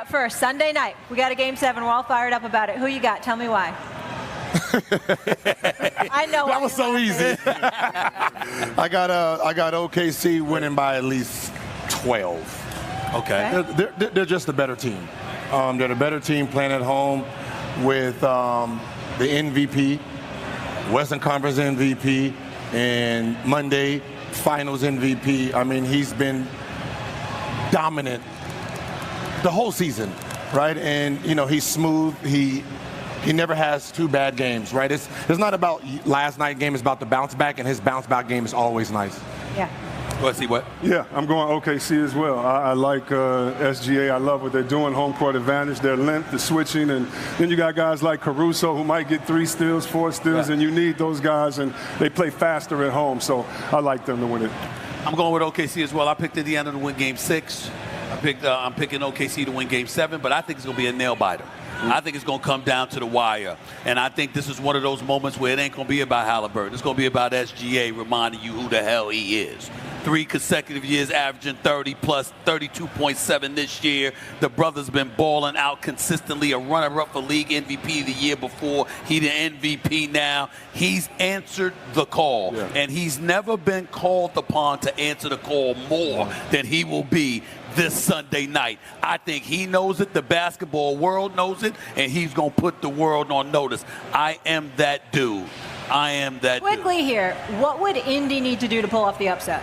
First, Sunday night, we got a Game 7. We're all fired up about it. Who you got? Tell me why. I know. That was so easy. I got OKC winning by at least 12. Okay. They're just a better team. They're the better team playing at home with the MVP, Western Conference MVP, and Monday Finals MVP. I mean, he's been dominant the whole season, right? And, you know, he's smooth. He never has two bad games, right? It's not about last night's game. It's about the bounce back, and his bounce back game is always nice. Yeah. Let's see what? Yeah, I'm going OKC as well. I like SGA. I love what they're doing, home court advantage, their length, the switching, and then you got guys like Caruso who might get 3 steals, 4 steals, and you need those guys, and they play faster at home, so I like them to win it. I'm going with OKC as well. I picked Indiana to win Game 6. I'm picking OKC to win Game 7, but I think it's going to be a nail-biter. I think it's going to come down to the wire. And I think this is one of those moments where it ain't going to be about Halliburton. It's going to be about SGA reminding you who the hell he is. 3 consecutive years averaging 30 plus 32.7 this year. The brother's been balling out consistently, a runner-up for league MVP the year before. He the MVP now. He's answered the call, and he's never been called upon to answer the call more than he will be this Sunday night. I think he knows it, the basketball world knows it, and he's going to put the world on notice. I am that dude. I am that dude. Quickly here, what would Indy need to do to pull off the upset?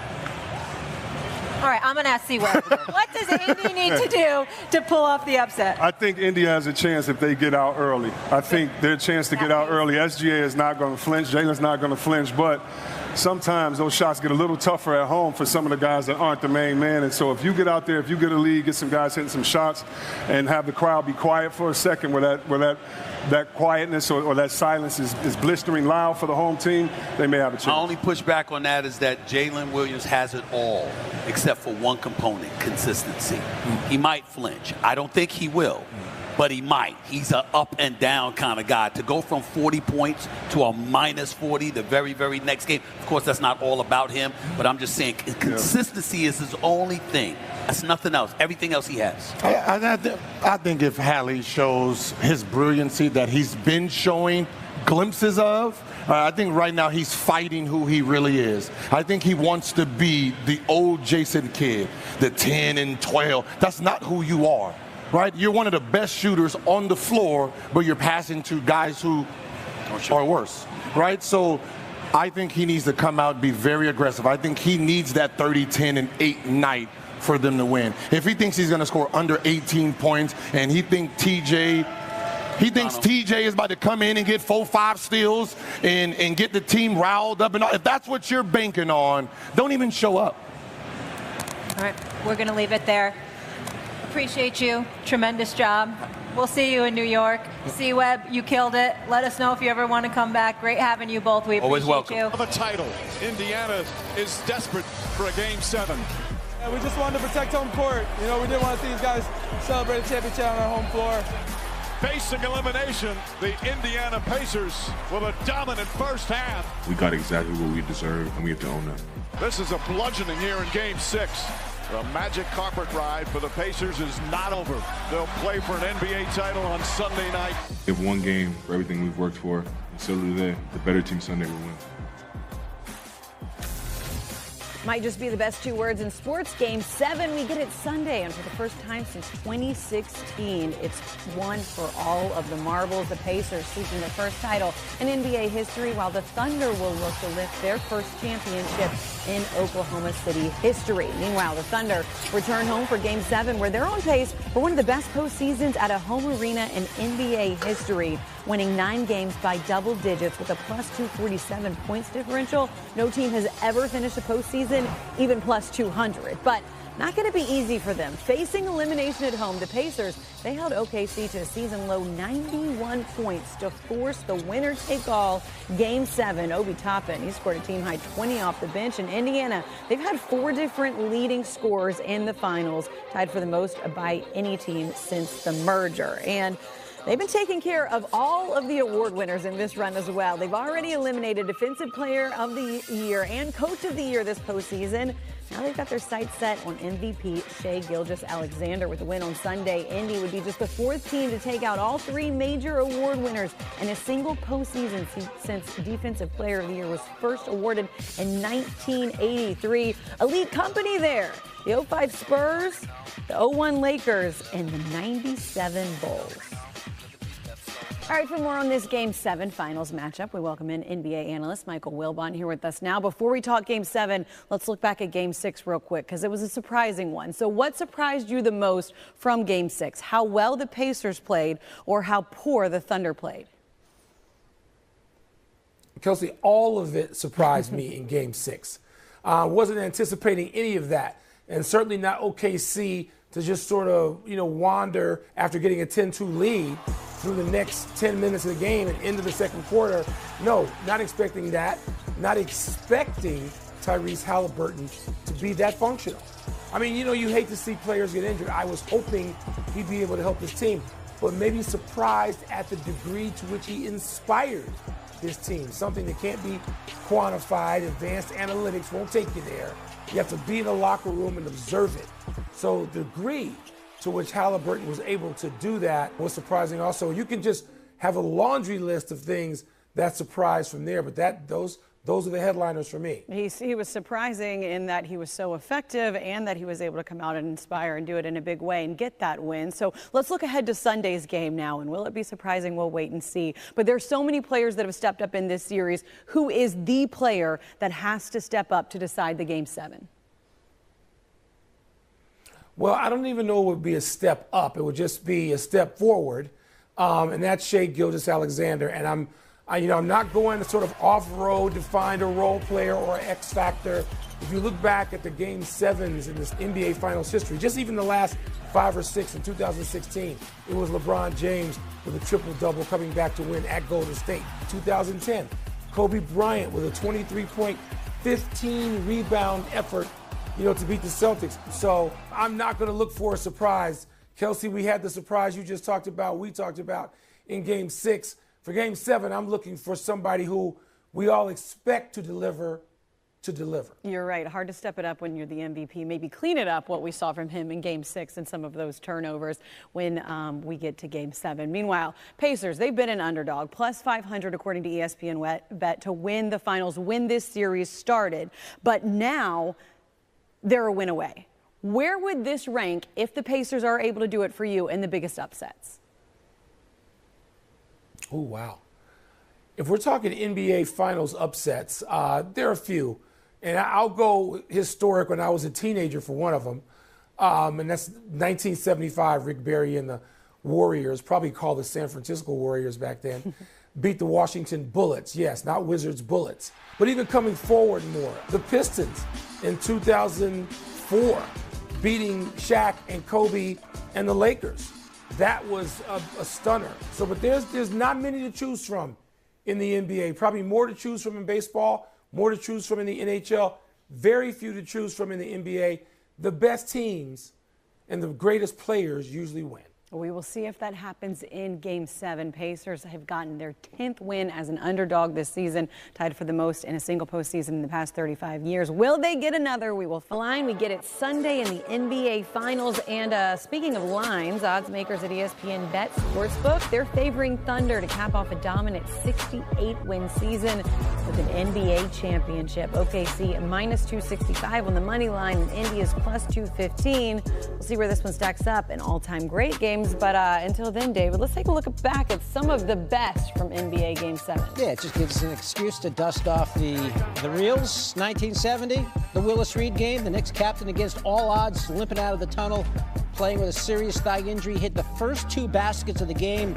All right, I'm going to ask C-Web. What does Indy need to do to pull off the upset? I think India has a chance if they get out early. I think their chance to get out early. SGA is not going to flinch. Jalen's not going to flinch, but sometimes those shots get a little tougher at home for some of the guys that aren't the main man. And so if you get out there, if you get a lead, get some guys hitting some shots, and have the crowd be quiet for a second where that quietness or that silence is blistering loud for the home team, they may have a chance. My only pushback on that is that Jalen Williams has it all except for one component, consistency. He might flinch. I don't think he will, but he might. He's an up and down kind of guy. To go from 40 points to a minus 40 the very, very next game, of course, that's not all about him, but I'm just saying consistency is his only thing. That's nothing else. Everything else he has. I think if Hallie shows his brilliancy that he's been showing glimpses of, I think right now he's fighting who he really is. I think he wants to be the old Jason Kidd, the 10 and 12. That's not who you are, right? You're one of the best shooters on the floor, but you're passing to guys who are worse, right? So I think he needs to come out and be very aggressive. I think he needs that 30, 10, and 8 night for them to win. If he thinks he's going to score under 18 points and he thinks TJ is about to come in and get 4-5 steals and get the team riled up, and all, if that's what you're banking on, don't even show up. All right, we're going to leave it there. Appreciate you. Tremendous job. We'll see you in New York. C-Web, you killed it. Let us know if you ever want to come back. Great having you both. We appreciate Always welcome. you. Of a title, Indiana is desperate for a Game 7. Yeah, we just wanted to protect home court. You know, we didn't want to see these guys celebrate a championship on our home floor. Facing elimination, the Indiana Pacers with a dominant first half. We got exactly what we deserve, and we have to own that. This is a bludgeoning here in Game 6. The magic carpet ride for the Pacers is not over. They'll play for an NBA title on Sunday night. We have one game for everything we've worked for, and so do they. The better team Sunday will win. Might just be the best 2 words in sports. Game 7, we get it Sunday, and for the first time since 2016, it's one for all of the marbles. The Pacers seeking their first title in NBA history, while the Thunder will look to lift their first championship in Oklahoma City history. Meanwhile, the Thunder return home for Game 7, where they're on pace for one of the best postseasons at a home arena in NBA history, winning 9 games by double digits with a plus 247 points differential. No team has ever finished a postseason even plus 200, but not going to be easy for them. Facing elimination at home, the Pacers, they held OKC to a season-low 91 points to force the winner-take-all Game 7. Obi Toppin, he scored a team-high 20 off the bench. In Indiana, they've had 4 different leading scorers in the finals, tied for the most by any team since the merger. And they've been taking care of all of the award winners in this run as well. They've already eliminated Defensive Player of the Year and Coach of the Year this postseason. Now they've got their sights set on MVP Shai Gilgeous-Alexander. With the win on Sunday, Indy would be just the 4th team to take out all 3 major award winners in a single postseason since Defensive Player of the Year was first awarded in 1983. Elite company there. The 05 Spurs, the 01 Lakers, and the 97 Bulls. All right, for more on this Game 7 finals matchup, we welcome in NBA analyst Michael Wilbon here with us now. Before we talk Game 7, let's look back at Game 6 real quick because it was a surprising one. So what surprised you the most from Game 6? How well the Pacers played or how poor the Thunder played? Kelsey, all of it surprised me in Game 6. Wasn't anticipating any of that, and certainly not OKC to just sort of, wander after getting a 10-2 lead through the next 10 minutes of the game and into the second quarter. No, not expecting that. Not expecting Tyrese Halliburton to be that functional. I mean, you hate to see players get injured. I was hoping he'd be able to help his team, but maybe surprised at the degree to which he inspired his team, something that can't be quantified. Advanced analytics won't take you there. You have to be in the locker room and observe it. So the degree to which Halliburton was able to do that was surprising also. You can just have a laundry list of things that surprise from there, but those are the headliners for me. He was surprising in that he was so effective and that he was able to come out and inspire and do it in a big way and get that win. So let's look ahead to Sunday's game now, and will it be surprising? We'll wait and see. But there's so many players that have stepped up in this series. Who is the player that has to step up to decide the Game 7? Well, I don't even know it would be a step up. It would just be a step forward, and that's Shai Gilgeous-Alexander. And I'm not going to sort of off-road to find a role player or X factor. If you look back at the Game 7s in this NBA Finals history, just even the last 5 or 6 in 2016, it was LeBron James with a triple-double coming back to win at Golden State. 2010, Kobe Bryant with a 23-point, 15-rebound effort, to beat the Celtics. So I'm not going to look for a surprise. Kelsey, we had the surprise you just talked about, we talked about in Game 6. For Game 7, I'm looking for somebody who we all expect to deliver. You're right. Hard to step it up when you're the MVP. Maybe clean it up, what we saw from him in Game 6 and some of those turnovers when we get to Game 7. Meanwhile, Pacers, they've been an underdog, plus 500 according to ESPN Bet to win the finals when this series started. But now they're a win away. Where would this rank if the Pacers are able to do it for you in the biggest upsets? Oh, wow. If we're talking NBA Finals upsets, there are a few. And I'll go historic when I was a teenager for one of them. And that's 1975, Rick Barry and the Warriors, probably called the San Francisco Warriors back then, beat the Washington Bullets. Yes, not Wizards, Bullets. But even coming forward more, the Pistons in 2004, beating Shaq and Kobe and the Lakers. That was a stunner. So, but there's not many to choose from in the NBA. Probably more to choose from in baseball, more to choose from in the NHL, very few to choose from in the NBA. The best teams and the greatest players usually win. We will see if that happens in Game 7. Pacers have gotten their 10th win as an underdog this season, tied for the most in a single postseason in the past 35 years. Will they get another? We will find. We get it Sunday in the NBA Finals. And speaking of lines, odds makers at ESPN Bet Sportsbook, they're favoring Thunder to cap off a dominant 68-win season with an NBA championship. OKC minus 265 on the money line, and India's plus 215. We'll see where this one stacks up. An all-time great game. But until then, David, let's take a look back at some of the best from NBA Game 7. Yeah, it just gives us an excuse to dust off the reels. 1970, the Willis Reed game. The Knicks captain against all odds, limping out of the tunnel, playing with a serious thigh injury, hit the first 2 baskets of the game.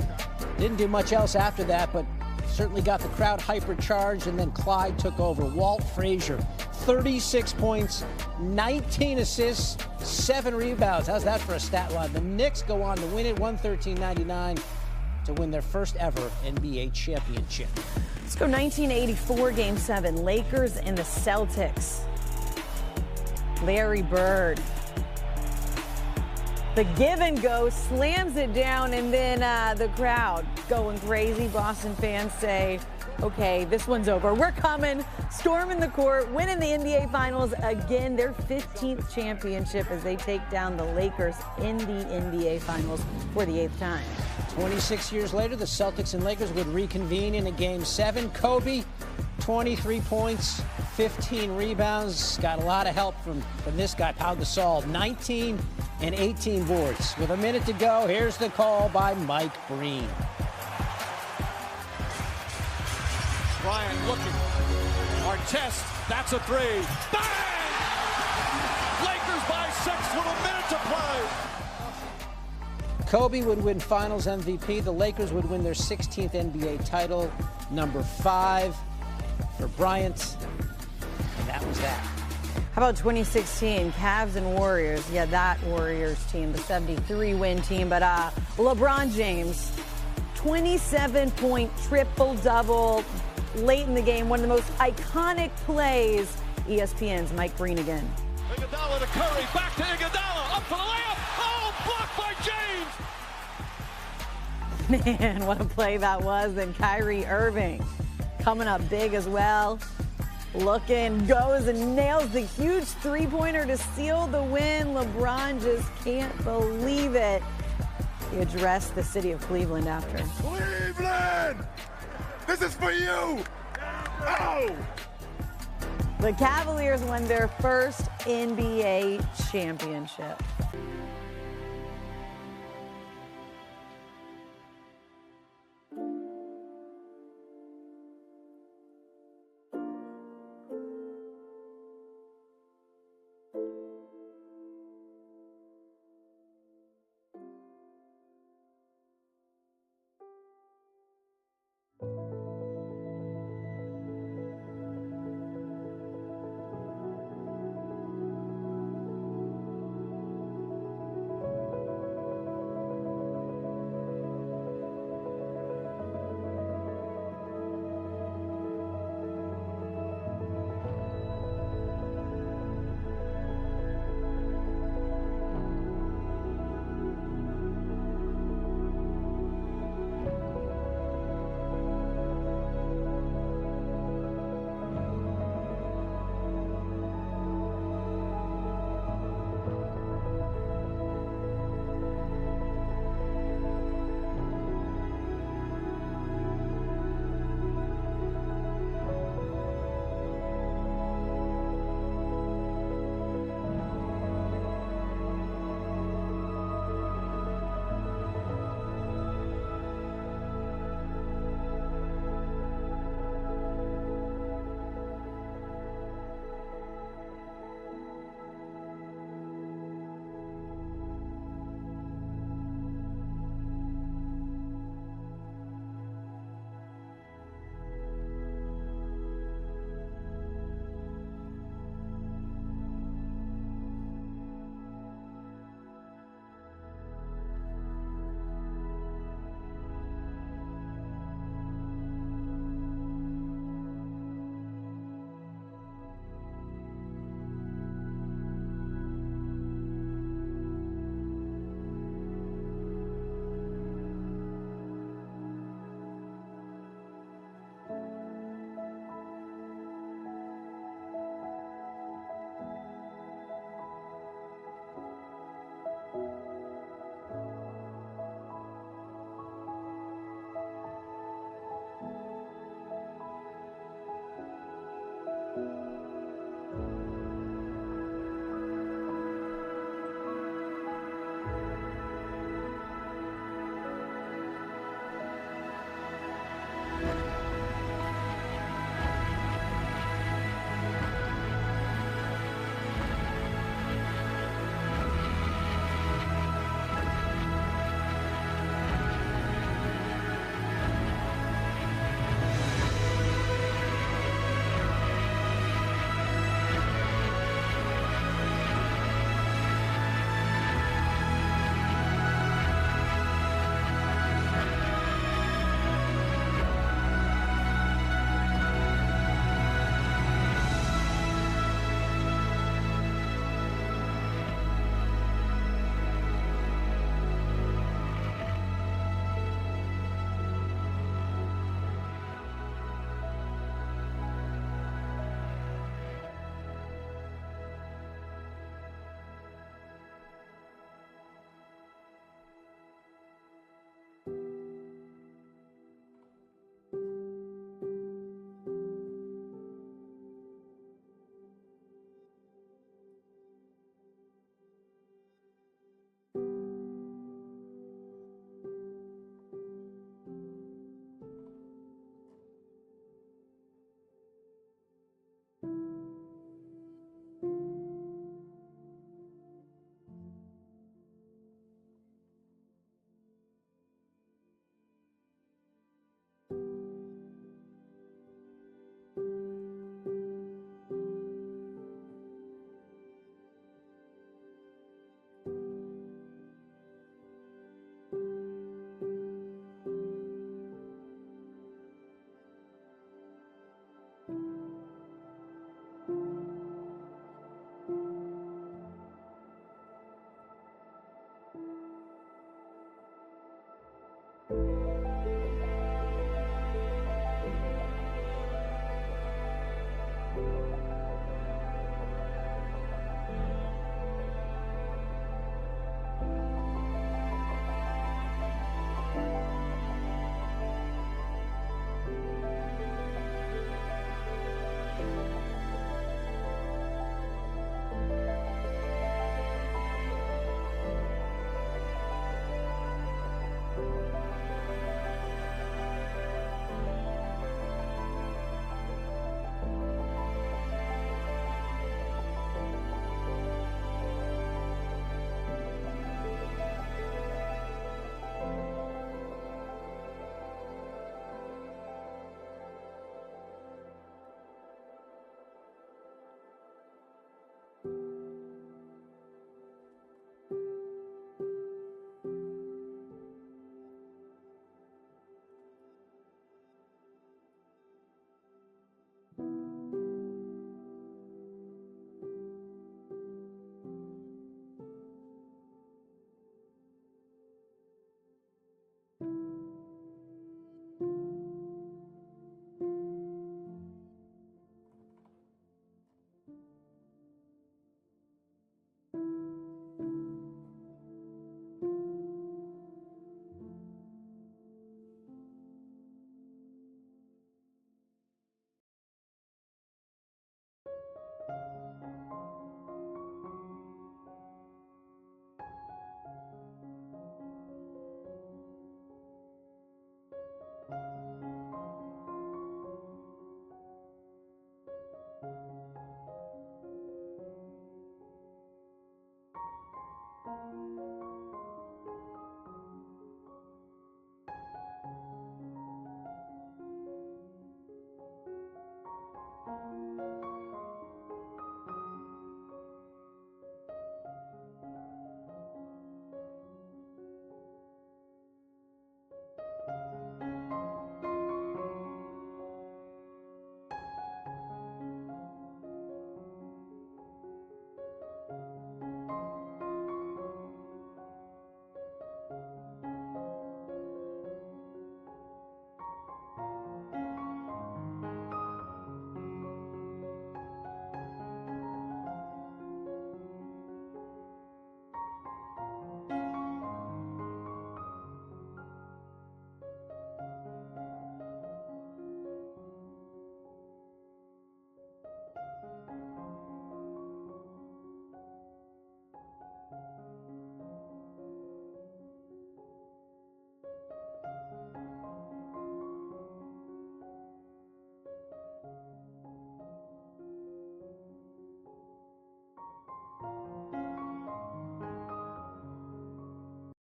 Didn't do much else after that, but certainly got the crowd hypercharged, and then Clyde took over. Walt Frazier, 36 points, 19 assists, 7 rebounds. How's that for a stat line? The Knicks go on to win it, 113-99, to win their first ever NBA championship. Let's go 1984, Game 7, Lakers and the Celtics. Larry Bird. The give and go, slams it down, and then the crowd going crazy. Boston fans say, okay, this one's over. We're coming. storming the court, winning the NBA Finals again, their 15th championship as they take down the Lakers in the NBA Finals for the 8th time. 26 years later, the Celtics and Lakers would reconvene in a Game 7. Kobe, 23 points, 15 rebounds. Got a lot of help from this guy, Pau Gasol. 19 and 18 boards. With a minute to go, here's the call by Mike Breen. Bryant looking. Artest, that's a three. Bang! Lakers by 6 with a minute to play. Kobe would win Finals MVP. The Lakers would win their 16th NBA title, number 5 for Bryant. And that was that. How about 2016, Cavs and Warriors? Yeah, that Warriors team, the 73-win team. But LeBron James, 27-point triple-double late in the game. One of the most iconic plays. ESPN's Mike Breen again. Iguodala to Curry, back to Iguodala, up for the layup. Oh, blocked by James. Man, what a play that was. And Kyrie Irving coming up big as well. Looking, goes and nails the huge three-pointer to seal the win. LeBron just can't believe it. He addressed the city of Cleveland after. Cleveland! This is for you! Oh! The Cavaliers won their first NBA championship.